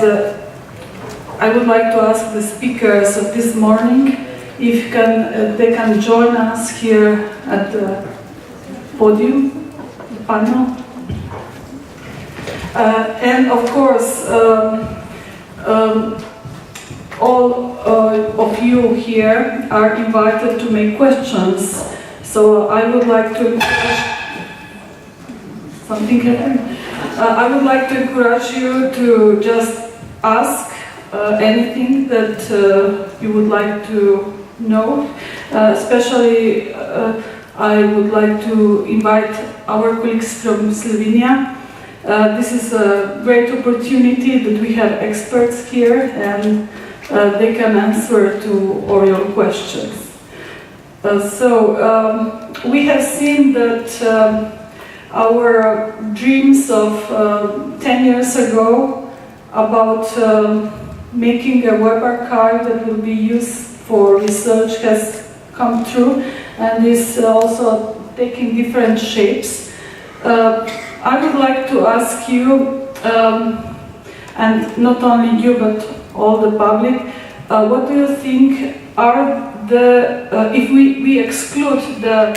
I would like to ask the speakers of this morning if they can join us here at the podium, the panel. And of course, all of you here are invited to make questions. So I would like to I would like to encourage you to just ask anything that you would like to know. Especially, I would like to invite our colleagues from Slovenia. This is a great opportunity that we have experts here, and they can answer to all your questions. We have seen that our dreams of 10 years ago about making a web archive that will be used for research has come true, and is also taking different shapes. I would like to ask you, and not only you but all the public, what do you think are if we exclude the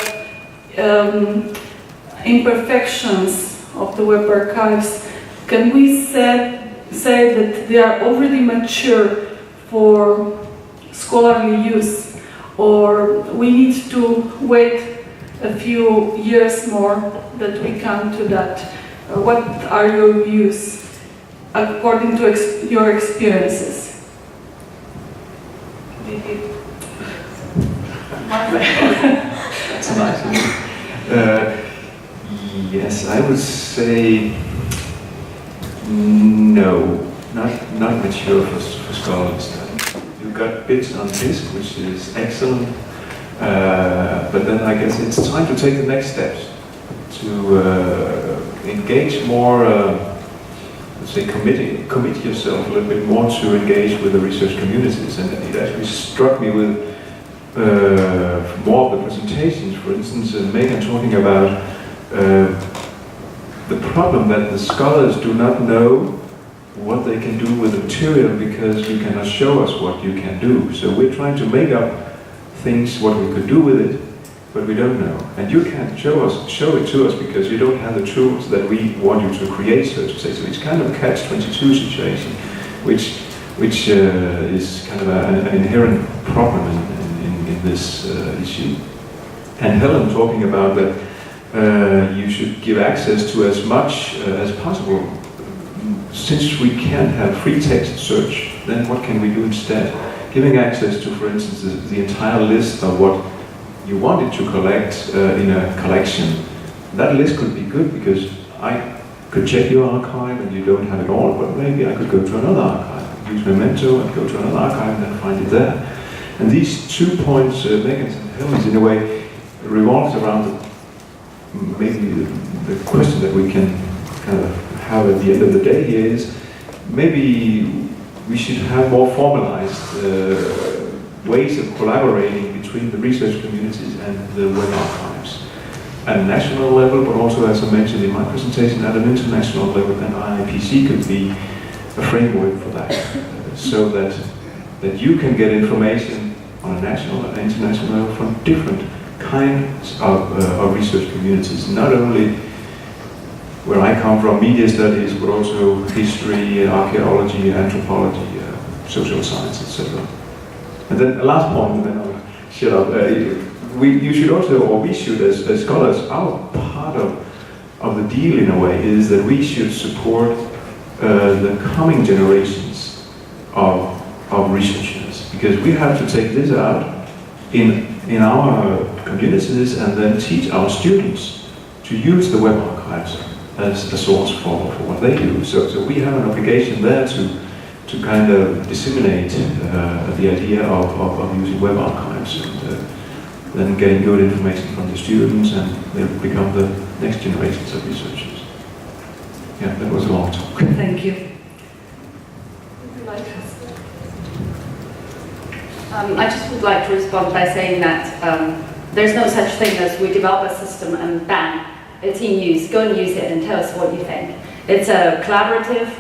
imperfections of the web archives, can we say that they are already mature for scholarly use, or we need to wait a few years more that we come to that? What are your views according to your experiences? That's a nice one. Yes, I would say no, not mature for scholarly study. You've got bits on disk, which is excellent, but then I guess it's time to take the next steps, to engage more, let's say commit yourself a little bit more to engage with the research communities. And it actually struck me with more of the presentations, for instance, Megan talking about the problem that the scholars do not know what they can do with the material because you cannot show us what you can do. So we're trying to make up things, what we could do with it, but we don't know. And you can't show it to us because you don't have the tools that we want you to create, so to say. So it's kind of a catch-22 situation, which is kind of an inherent problem in this issue. And Helen talking about that you should give access to as much as possible. Since we can't have free text search, then what can we do instead? Giving access to, for instance, the entire list of what you wanted to collect in a collection. That list could be good because I could check your archive and you don't have it all, but maybe I could go to another archive, use Memento and go to another archive and then find it there. And these 2 points, Megan's and Helen's, in a way, revolves around maybe the question that we can kind of have at the end of the day here is maybe we should have more formalized ways of collaborating between the research communities and the web archives at a national level, but also, as I mentioned in my presentation, at an international level, and IIPC could be a framework for that, so that you can get information on a national and international level from different kinds of research communities, not only where I come from, media studies, but also history, archaeology, anthropology, social science, etc. And then a last point, and then I'll shut up. You should also, or we should, as scholars, our part of the deal in a way is that we should support the coming generations of researchers, because we have to take this out in our communities and then teach our students to use the web archives as a source for what they do. So we have an obligation there to kind of disseminate the idea of using web archives and then getting good information from the students, and they'll become the next generations of researchers. Yeah, that was a long talk. Thank you. I just would like to respond by saying that there's no such thing as we develop a system and bang, it's in use, go and use it and tell us what you think. It's a collaborative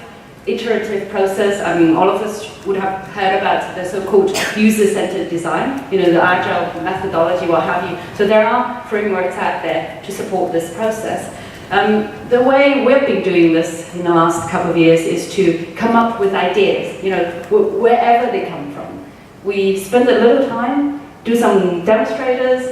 iterative process. I mean, all of us would have heard about the so-called user-centered design, you know, the agile methodology, what have you. So there are frameworks out there to support this process. The way we've been doing this in the last couple of years is to come up with ideas, you know, wherever they come from. We spend a little time, do some demonstrations.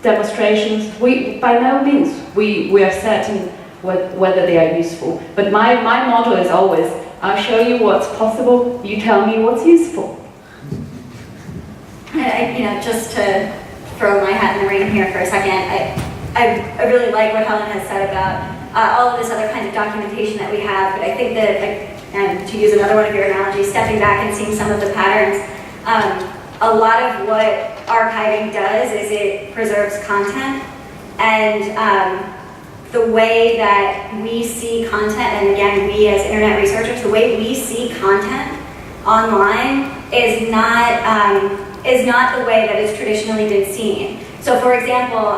By no means we are certain whether they are useful. But my model is always, I'll show you what's possible, you tell me what's useful. Just to throw my hat in the ring here for a second, I really like what Helen has said about all of this other kinds of documentation that we have, but I think that, and to use another one of your analogies, stepping back and seeing some of the patterns, a lot of what archiving does is it preserves content, and the way that we see content, and again, we as internet researchers, the way we see content online is not the way that it's traditionally been seen. So for example,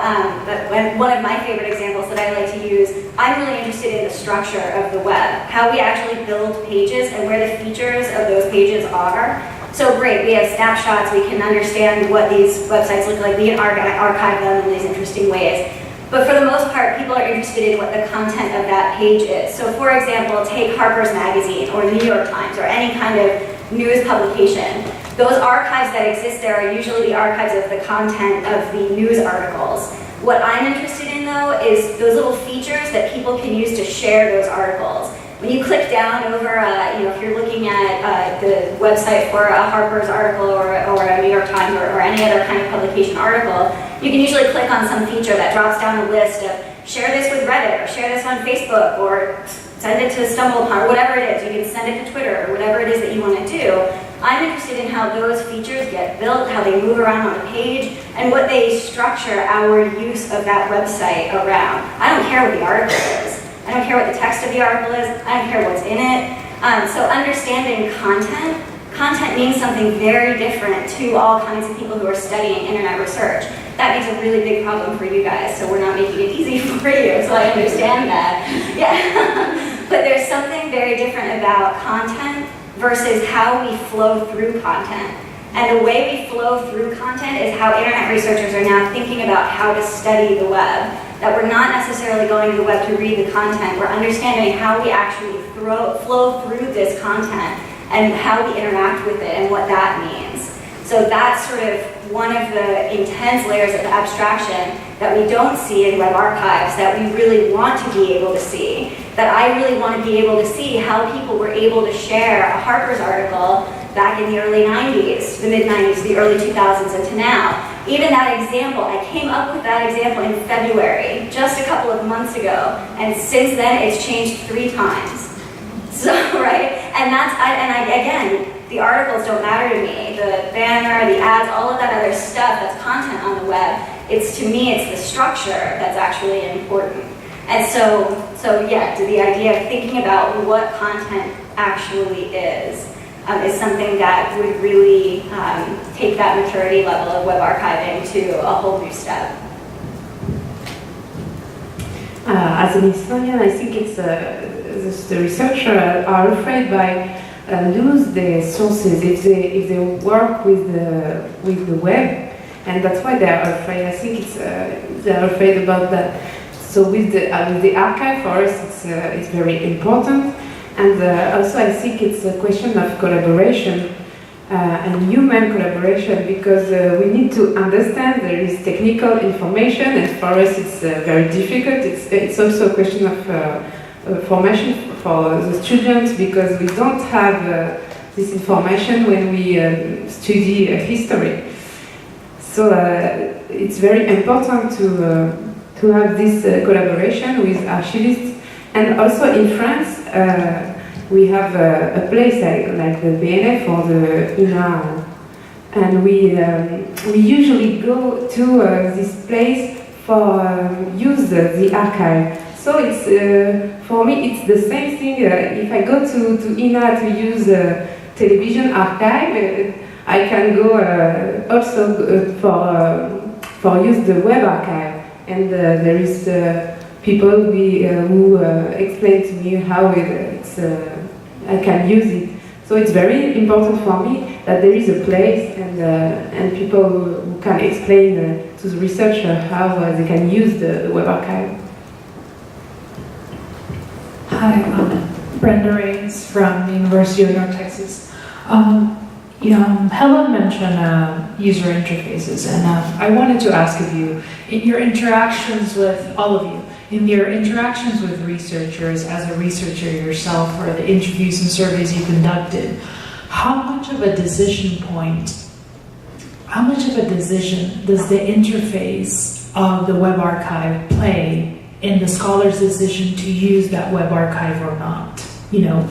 one of my favorite examples that I like to use, I'm really interested in the structure of the web, how we actually build pages and where the features of those pages are. So great, we have snapshots, we can understand what these websites look like, we can archive them in these interesting ways. But for the most part, people are interested in what the content of that page is. So for example, take Harper's Magazine or the New York Times or any kind of news publication. Those archives that exist there are usually the archives of the content of the news articles. What I'm interested in though is those little features that people can use to share those articles. When you click down over, if you're looking at the website for a Harper's article or a New York Times or any other kind of publication article, you can usually click on some feature that drops down a list of share this with Reddit or share this on Facebook or send it to StumbleUpon or whatever it is. You can send it to Twitter or whatever it is that you want to do. I'm interested in how those features get built, how they move around on the page, and what they structure our use of that website around. I don't care what the article is. I don't care what the text of the article is. I don't care what's in it. So understanding content means something very different to all kinds of people who are studying internet research. That makes a really big problem for you guys, so we're not making it easy for you, so I understand that. Yeah. But there's something very different about content versus how we flow through content. And the way we flow through content is how internet researchers are now thinking about how to study the web. That we're not necessarily going to the web to read the content, we're understanding how we actually flow through this content and how we interact with it and what that means. So that's sort of one of the intense layers of abstraction that we don't see in web archives that we really want to be able to see. That I really want to be able to see how people were able to share a Harper's article back in the early 90s, the mid-90s, the early 2000s, and to now. Even that example, I came up with that example in February, just a couple of months ago, and since then it's changed 3 times. So, right? And again, the articles don't matter to me. The banner, the ads, all of that other stuff that's content on the web, to me, it's the structure that's actually important. And so yeah, the idea of thinking about what content actually is something that would really take that maturity level of web archiving to a whole new step. As an historian, I think it's the researchers are afraid by lose the sources if they work with the web, and that's why they are afraid. I think they are afraid about that. So with the archive, for us, it's very important, and also I think it's a question of collaboration and human collaboration, because we need to understand there is technical information, and for us it's very difficult. It's also a question of formation for the students, because we don't have this information when we study history. So it's very important to have this collaboration with archivists. And also in France, we have a place like the BNF or the INA, and we usually go to this place for use the archive. So it's for me it's the same thing. If I go to INA to use television archive, I can go also for use the web archive, and there is people who explain to me how it's I can use it. So it's very important for me that there is a place and people who can explain to the researcher how they can use the Web Archive. Hi, Brenda Reyes from the University of North Texas. Helen mentioned user interfaces, and I wanted to ask of you, in your interactions with all of you, in your interactions with researchers, as a researcher yourself, or the interviews and surveys you conducted, how much of a decision does the interface of the Web Archive play in the scholar's decision to use that Web Archive or not?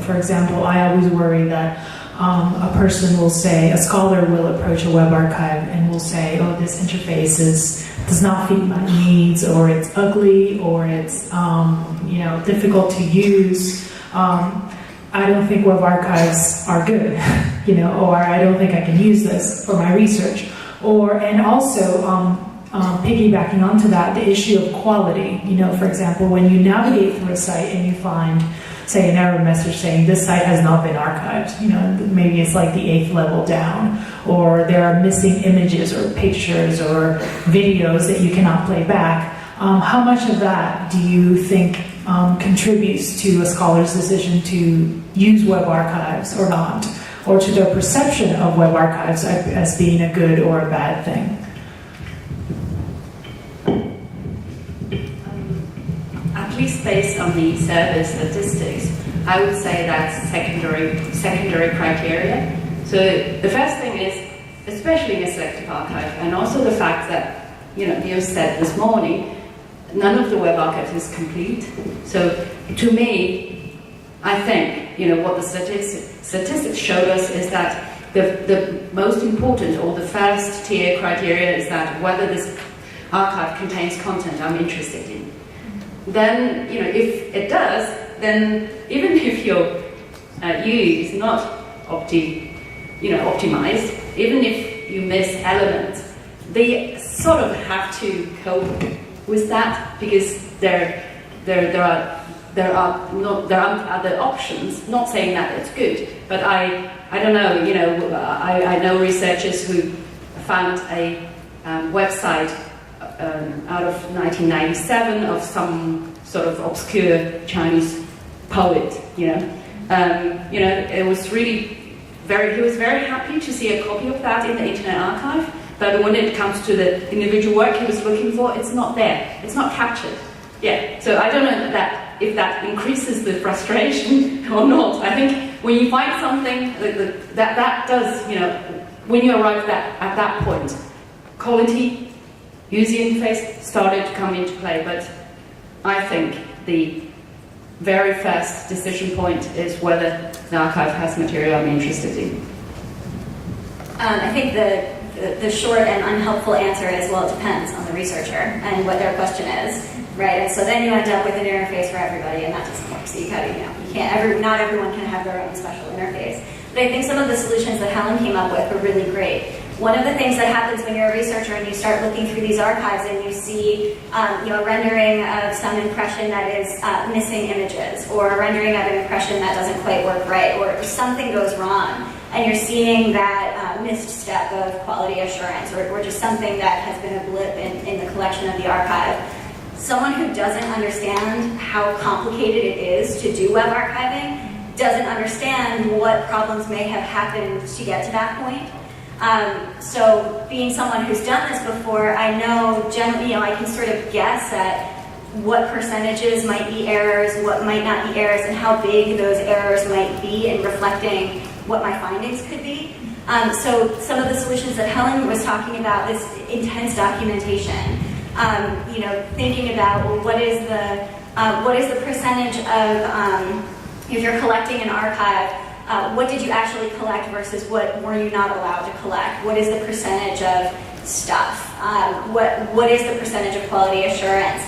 For example, I always worry that a person will say, a scholar will approach a Web Archive and will say, oh, this interface does not fit my needs, or it's ugly, or it's difficult to use. I don't think Web Archives are good, or I don't think I can use this for my research. And also, piggybacking onto that, the issue of quality. For example, when you navigate through a site and you find, say, an error message saying this site has not been archived, maybe it's like the 8th level down, or there are missing images or pictures or videos that you cannot play back. How much of that do you think contributes to a scholar's decision to use Web Archives or not, or to their perception of Web Archives as being a good or a bad thing? At least based on the survey statistics, I would say that's secondary criteria. So the first thing is, especially in a selective archive, and also the fact that, you said this morning, none of the Web Archives is complete. So to me, I think, what the statistics showed us is that the most important, or the first tier criteria, is that whether this archive contains content I'm interested in. Then, if it does, then even if your use is not optimized, even if you miss elements, they sort of have to cope with that, because there aren't other options. Not saying that it's good, but I don't know. I know researchers who found a website out of 1997 of some sort of obscure Chinese poet. It was really he was very happy to see a copy of that in the Internet Archive. But when it comes to the individual work he was looking for, it's not there. It's not captured. Yeah. So I don't know if that increases the frustration or not. I think when you find something that does, when you arrive at that point, quality, user interface started to come into play. But I think the very first decision point is whether the archive has material I'm interested in. I think the short and unhelpful answer is, well, it depends on the researcher and what their question is, right? And so then you end up with an interface for everybody, and that doesn't work. So you can't, not everyone can have their own special interface. But I think some of the solutions that Helen came up with were really great. One of the things that happens when you're a researcher and you start looking through these archives and you see a rendering of some impression that is missing images, or a rendering of an impression that doesn't quite work right, or something goes wrong, and you're seeing that missed step of quality assurance, or just something that has been a blip in the collection of the archive. Someone who doesn't understand how complicated it is to do web archiving doesn't understand what problems may have happened to get to that point. So being someone who's done this before, I know generally, I can sort of guess at what percentages might be errors, what might not be errors, and how big those errors might be in reflecting what my findings could be. So some of the solutions that Helen was talking about, this intense documentation, thinking about, well, what is the percentage of, if you're collecting an archive, what did you actually collect versus what were you not allowed to collect? What is the percentage of stuff? What is the percentage of quality assurance?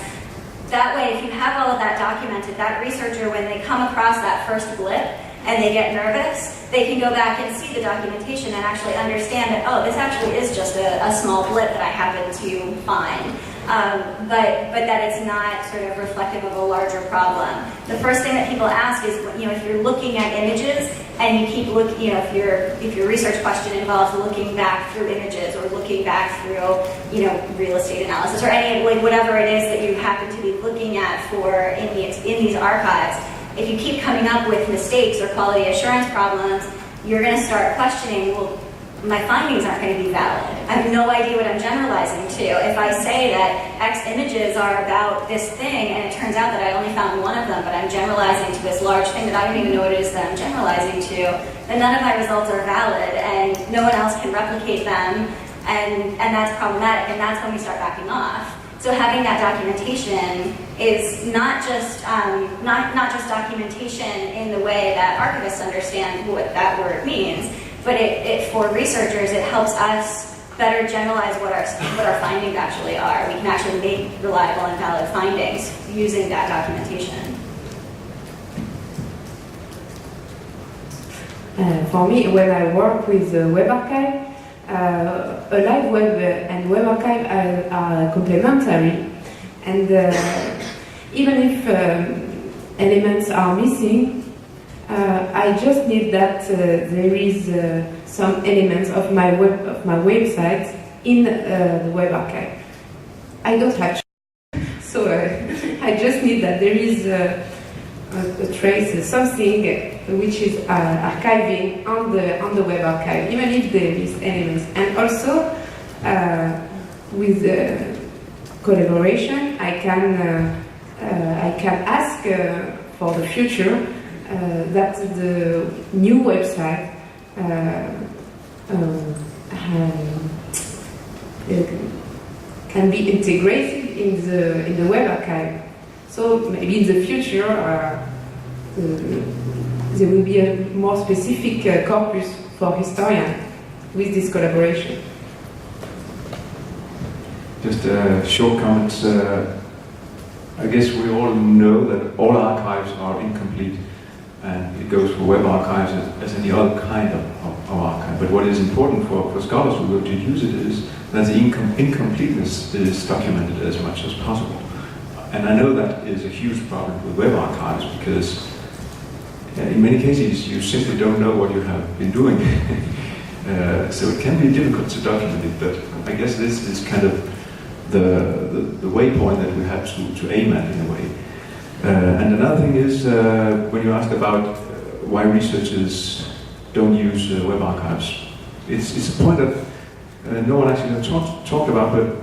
That way, if you have all of that documented, that researcher, when they come across that first blip and they get nervous, they can go back and see the documentation and actually understand that, oh, this actually is just a small blip that I happen to find. but that it's not sort of reflective of a larger problem. The first thing that people ask is, if you're looking at images and you keep looking, if your research question involves looking back through images or looking back through, real estate analysis or any, whatever it is that you happen to be looking at in these archives, if you keep coming up with mistakes or quality assurance problems, you're going to start questioning, well, my findings aren't going to be valid. I have no idea what I'm generalizing to. If I say that X images are about this thing and it turns out that I only found one of them, but I'm generalizing to this large thing that I don't even know what it is that I'm generalizing to, then none of my results are valid and no one else can replicate them, and that's problematic, and that's when we start backing off. So having that documentation is not just documentation in the way that archivists understand what that word means, but for researchers, it helps us better generalize what our findings actually are. We can actually make reliable and valid findings using that documentation. For me, when I work with Web Archive, a live web and Web Archive are complementary, and even if elements are missing, I just need that there is some elements of my website in the Web Archive. I don't have, so I just need that there is a trace, something which is archiving on the Web Archive, even if there is elements. And also with collaboration, I can ask for the future that the new website can be integrated in the Web Archive. So maybe in the future there will be a more specific corpus for historians with this collaboration. Just short comments. I guess we all know that all archives are incomplete, and it goes for web archives as any other kind of archive. But what is important for scholars who go to use it is that the incompleteness is documented as much as possible. And I know that is a huge problem with web archives, because in many cases you simply don't know what you have been doing. So it can be difficult to document it, but I guess this is kind of the waypoint that we have to aim at in a way. And another thing is, when you asked about why researchers don't use web archives, it's a point that no one actually has talked about, but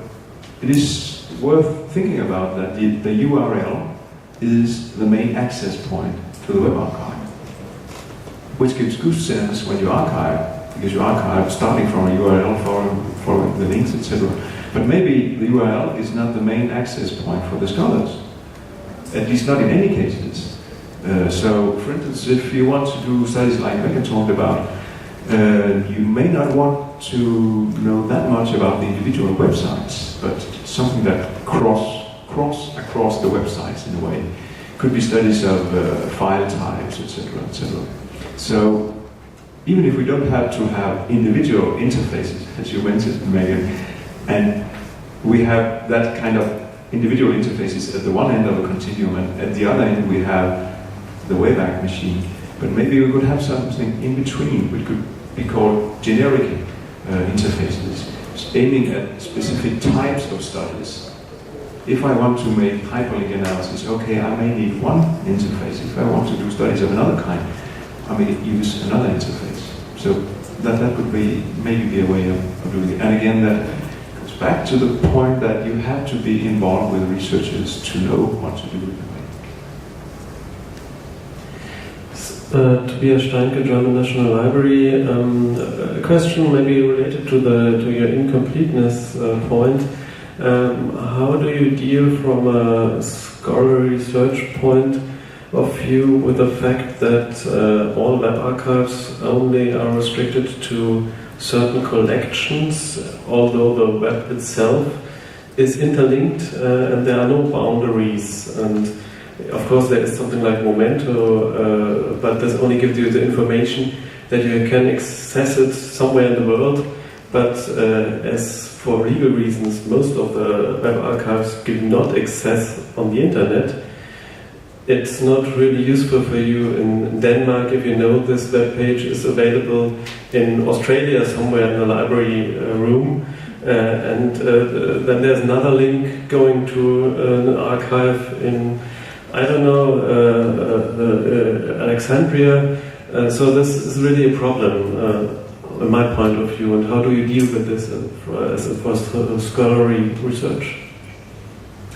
it is worth thinking about that the URL is the main access point to the web archive, which gives good sense when you archive, because you archive starting from a URL, following the links, etc. But maybe the URL is not the main access point for the scholars, at least not in any cases. So, for instance, if you want to do studies like Megan talked about, you may not want to know that much about the individual websites, but something that cross across the websites in a way. Could be studies of file types, etc., etc. So, even if we don't have to have individual interfaces, as you mentioned, Megan, and we have that kind of individual interfaces at the one end of a continuum, and at the other end we have the Wayback Machine. But maybe we could have something in between, which could be called generic interfaces, aiming at specific types of studies. If I want to make hyperlink analysis, okay, I may need one interface. If I want to do studies of another kind, I may use another interface. So that could be maybe a way of doing it. And again, that goes back to the point that you have to be involved with researchers to know what to do in a way. Tobias Steinke, German National Library. A question maybe related to your incompleteness point. How do you deal from a scholarly research point of view with the fact that all web archives only are restricted to certain collections, although the web itself is interlinked and there are no boundaries? And of course there is something like Momento, but this only gives you the information that you can access it somewhere in the world, but as for legal reasons, most of the web archives give not access on the internet. It's not really useful for you in Denmark if you know this web page is available in Australia somewhere in the library room, and then there's another link going to an archive in, I don't know, Alexandria. So this is really a problem, in my point of view. And how do you deal with this for scholarly research?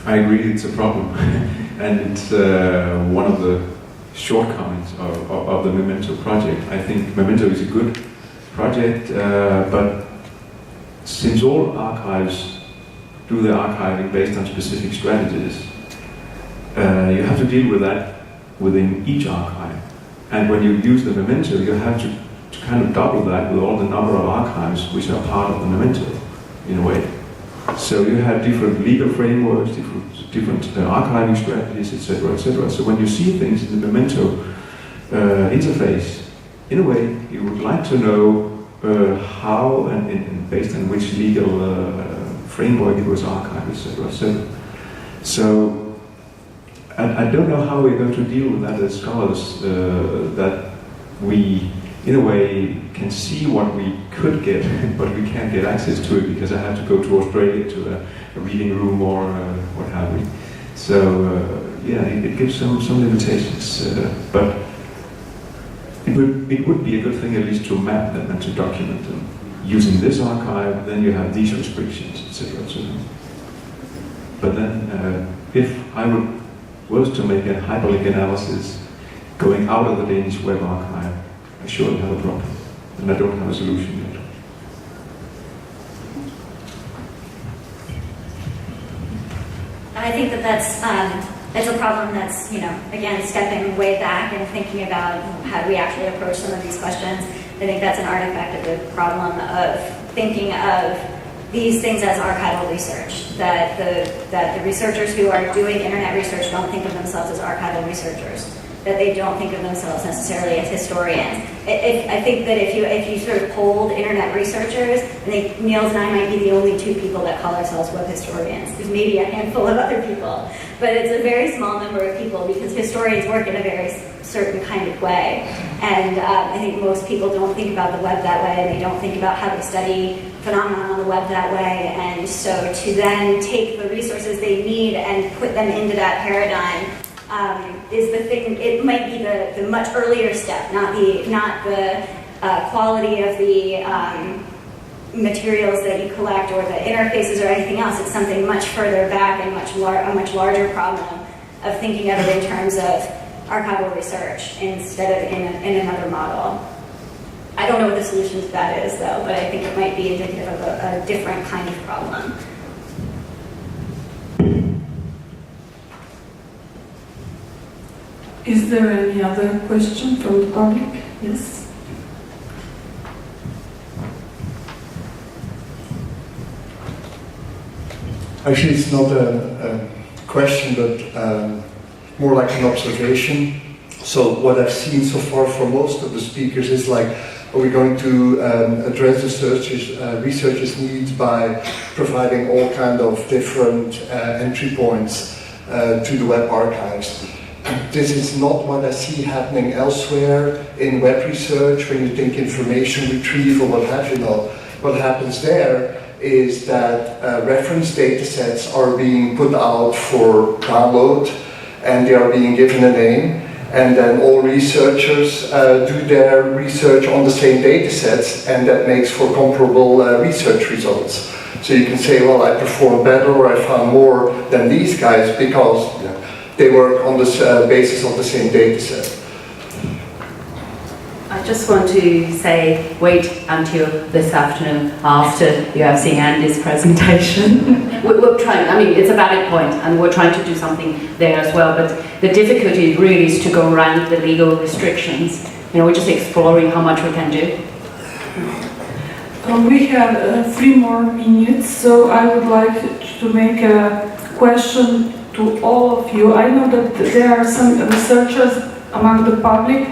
I agree, it's a problem, and it's one of the shortcomings of the Memento project. I think Memento is a good project, but since all archives do their archiving based on specific strategies, you have to deal with that within each archive. And when you use the Memento, you have to kind of double that with all the number of archives which are part of the Memento, in a way. So you have different legal frameworks, different archiving strategies, etc., etc. So when you see things in the Memento interface, in a way, you would like to know how and based on which legal framework it was archived, etc., etc. So I don't know how we're going to deal with that as scholars, that we, in a way, can see what we could get, but we can't get access to it because I have to go to Australia to a reading room or what have we. So yeah, it gives some limitations, but it would be a good thing at least to map them and to document them. Using this archive, then you have these restrictions, etc., etc. But then, if I was to make a hyperlink analysis going out of the Danish web archive, I surely have a problem, and I don't have a solution yet. I think that's a problem that's, again, stepping way back and thinking about how do we actually approach some of these questions. I think that's an artifact of the problem of thinking of these things as archival research, that the researchers who are doing internet research don't think of themselves as archival researchers, that they don't think of themselves necessarily as historians. I think that if you sort of polled internet researchers, I think Niels and I might be the only two people that call ourselves web historians. There's maybe a handful of other people, but it's a very small number of people because historians work in a very certain kind of way. And I think most people don't think about the web that way, and they don't think about how they study phenomena on the web that way. And so to then take the resources they need and put them into that paradigm is the thing. It might be the much earlier step, not the quality of the materials that you collect or the interfaces or anything else. It's something much further back and a much larger problem of thinking of it in terms of archival research instead of in another model. I don't know what the solution to that is, though, but I think it might be indicative of a different kind of problem. Is there any other question from the public? Yes? Actually, it's not a question, but more like an observation. So what I've seen so far from most of the speakers is like, are we going to address the researchers' needs by providing all kind of different entry points to the web archives? This is not what I see happening elsewhere in web research. When you think information retrieval, what have you not, what happens there is that reference data sets are being put out for download, and they are being given a name, and then all researchers do their research on the same data sets, and that makes for comparable research results. So you can say, well, I performed better, or I found more than these guys because they work on the basis of the same data set. I just want to say, wait until this afternoon after you have seen Andy's presentation. We're trying, I mean, it's a valid point, and we're trying to do something there as well, but the difficulty really is to go around the legal restrictions. We're just exploring how much we can do. We have 3 more minutes, so I would like to make a question to all of you. I know that there are some researchers among the public.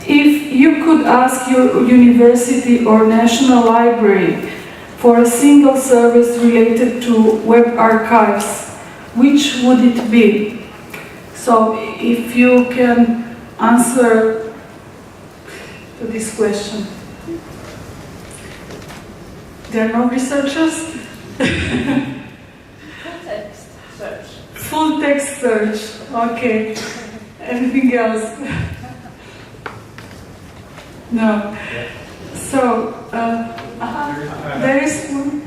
if you could ask your university or national library for a single service related to web archives, which would it be? So if you can answer to this question. There are no researchers? Full text search. Full text search, okay. Anything else? No. So, there is one.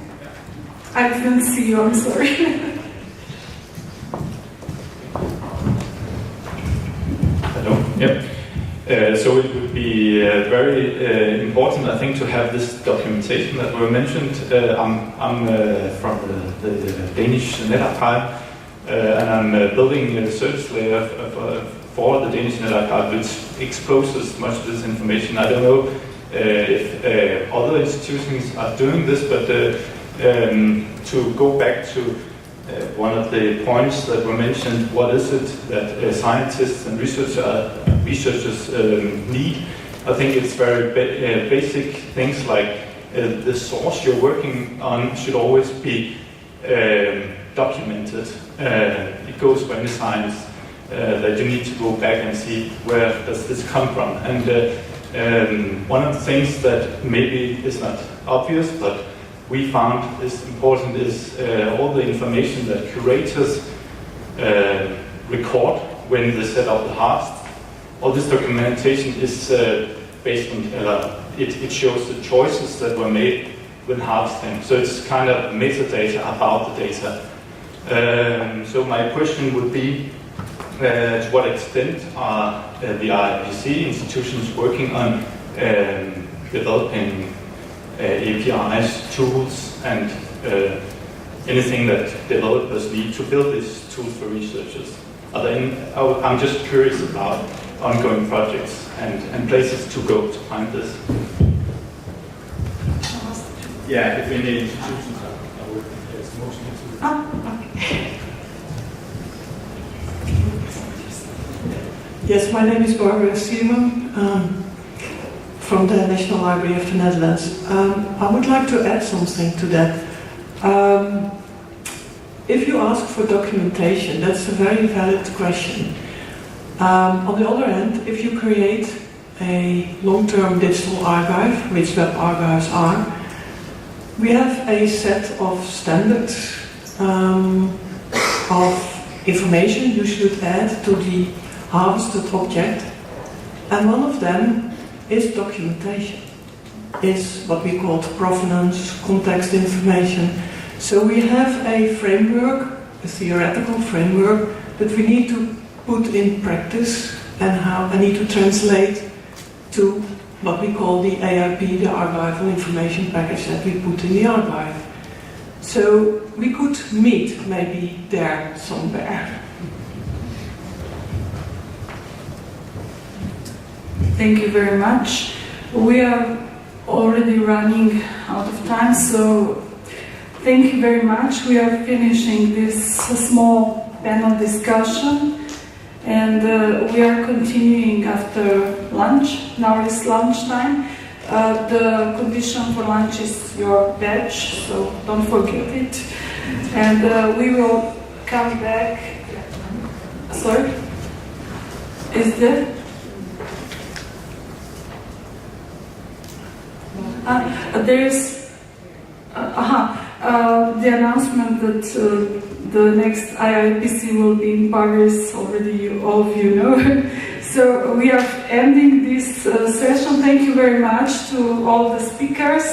I didn't see you, I'm sorry. Hello. Yep. So it would be very important, I think, to have this documentation that were mentioned. I'm from the Danish Net Archive, and I'm building a research layer for the Danish Net Archive, which exposes much of this information. I don't know if other institutions are doing this, but to go back to one of the points that were mentioned, what is it that scientists and researchers need? I think it's very basic things like the source you're working on should always be documented. It goes for any science that you need to go back and see where does this come from. And one of the things that maybe is not obvious, but we found is important is all the information that curators record when they set up the host. All this documentation is based on, it shows the choices that were made when harvesting. So it's kind of metadata about the data. So my question would be, to what extent are the IRPC institutions working on developing APIs, tools, and anything that developers need to build these tools for researchers? Are there any, I'm just curious about ongoing projects and places to go to find this. Yeah, if any institutions are working, it's mostly to... Yes, my name is Barbara Siemann from the National Library of the Netherlands. I would like to add something to that. If you ask for documentation, that's a very valid question. On the other hand, if you create a long-term digital archive, which web archives are, we have a set of standards of information you should add to the harvested object, and one of them is documentation. It's what we call provenance, context information. So we have a framework, a theoretical framework, that we need to put in practice and how I need to translate to what we call the AIP, the archival information package that we put in the archive. So we could meet maybe there somewhere. Thank you very much. We are already running out of time, so thank you very much. We are finishing this small panel discussion, and we are continuing after lunch. Now is lunchtime. The condition for lunch is your badge, so don't forget it. And we will come back. Sorry? Is there? There is the announcement that the next IIPC will be in Paris, already all of you know. So we are ending this session. Thank you very much to all the speakers.